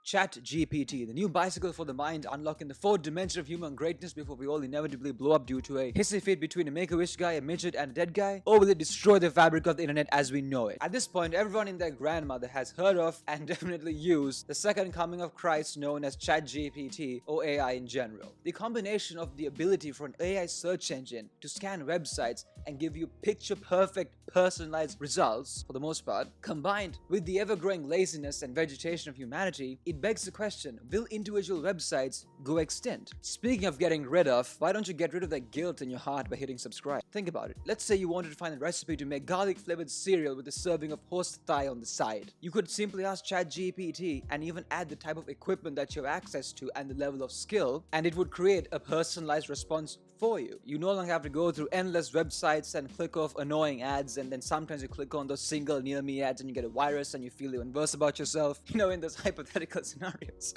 ChatGPT, the new bicycle for the mind, unlocking the fourth dimension of human greatness before we all inevitably blow up due to a hissy fit between a Make-A-Wish guy, a midget, and a dead guy? Or will it destroy the fabric of the internet as we know it? At this point, everyone and their grandmother has heard of and definitely used the second coming of Christ known as ChatGPT or AI in general. The combination of the ability for an AI search engine to scan websites and give you picture-perfect, personalized results, for the most part, combined with the ever-growing laziness and vegetation of humanity, it begs the question, will individual websites go extinct? Speaking of getting rid of, why don't you get rid of that guilt in your heart by hitting subscribe? Think about it. Let's say you wanted to find a recipe to make garlic-flavored cereal with a serving of horse thigh on the side. You could simply ask ChatGPT and even add the type of equipment that you have access to and the level of skill, and it would create a personalized response for you. You no longer have to go through endless websites and click off annoying ads, and then sometimes you click on those single near me ads and you get a virus and you feel even worse about yourself, in those hypothetical scenarios.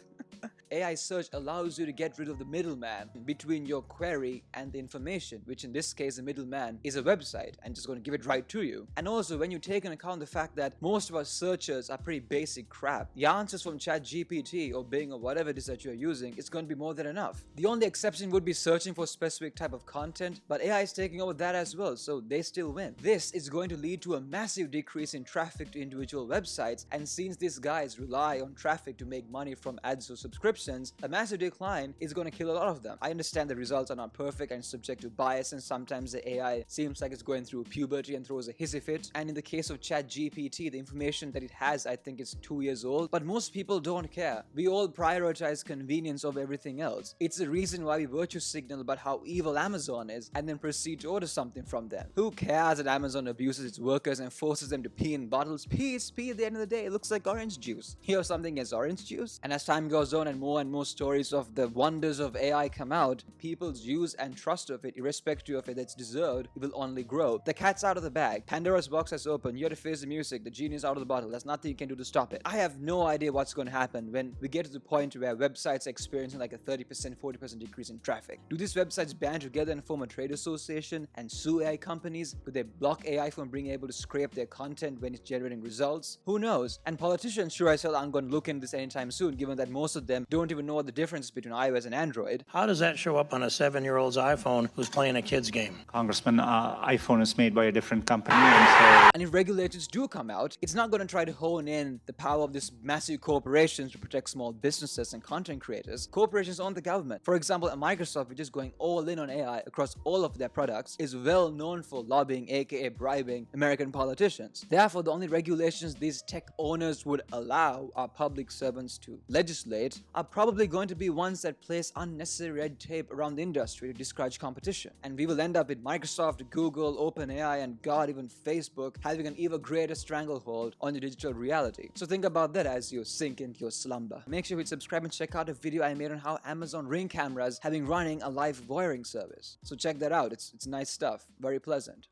AI search allows you to get rid of the middleman between your query and the information, which in this case the middleman is a website and just going to give it right to you. And also when you take into account the fact that most of our searches are pretty basic crap, the answers from ChatGPT or Bing or whatever it is that you're using is going to be more than enough. The only exception would be searching for a specific type of content, but AI is taking over that as well, so they still win. This is going to lead to a massive decrease in traffic to individual websites, and since these guys rely on traffic to make money from ads or subscriptions, a massive decline is going to kill a lot of them. I understand the results are not perfect and subject to bias, and sometimes the AI seems like it's going through puberty and throws a hissy fit. And in the case of ChatGPT, the information that it has, I think it's 2 years old, but most people don't care. We all prioritize convenience over everything else. It's the reason why we virtue signal about how evil Amazon is and then proceed to order something from them. Who cares that Amazon abuses its workers and forces them to pee in bottles? Pee is pee at the end of the day. It looks like orange juice. Here's something as orange juice. And as time goes on and more stories of the wonders of AI come out, people's use and trust of it, irrespective of it, it's deserved, it will only grow. The cat's out of the bag. Pandora's box has opened. You have to face the music. The genie is out of the bottle. There's nothing you can do to stop it. I have no idea what's going to happen when we get to the point where websites are experiencing like a 30%, 40% decrease in traffic. Do these websites band together and form a trade association and sue AI companies? Could they block AI from being able to scrape their content when it's generating results? Who knows? And politicians sure as hell aren't going to look into this anytime soon, given that most of them don't even know what the difference between iOS and Android. How does that show up on a 7-year-old's iPhone who's playing a kid's game? Congressman, iPhone is made by a different company, And if regulators do come out, it's not going to try to hone in the power of this massive corporations to protect small businesses and content creators. Corporations own the government. For example, Microsoft, which is going all in on AI across all of their products, is well known for lobbying, aka bribing, American politicians. Therefore, the only regulations these tech owners would allow our public servants to legislate are probably going to be ones that place unnecessary red tape around the industry to discourage competition. And we will end up with Microsoft, Google, OpenAI, and God, even Facebook having an even greater stranglehold on your digital reality. So think about that as you sink into your slumber. Make sure you hit subscribe and check out a video I made on how Amazon Ring cameras have been running a live voyeuring service. So check that out. It's nice stuff. Very pleasant.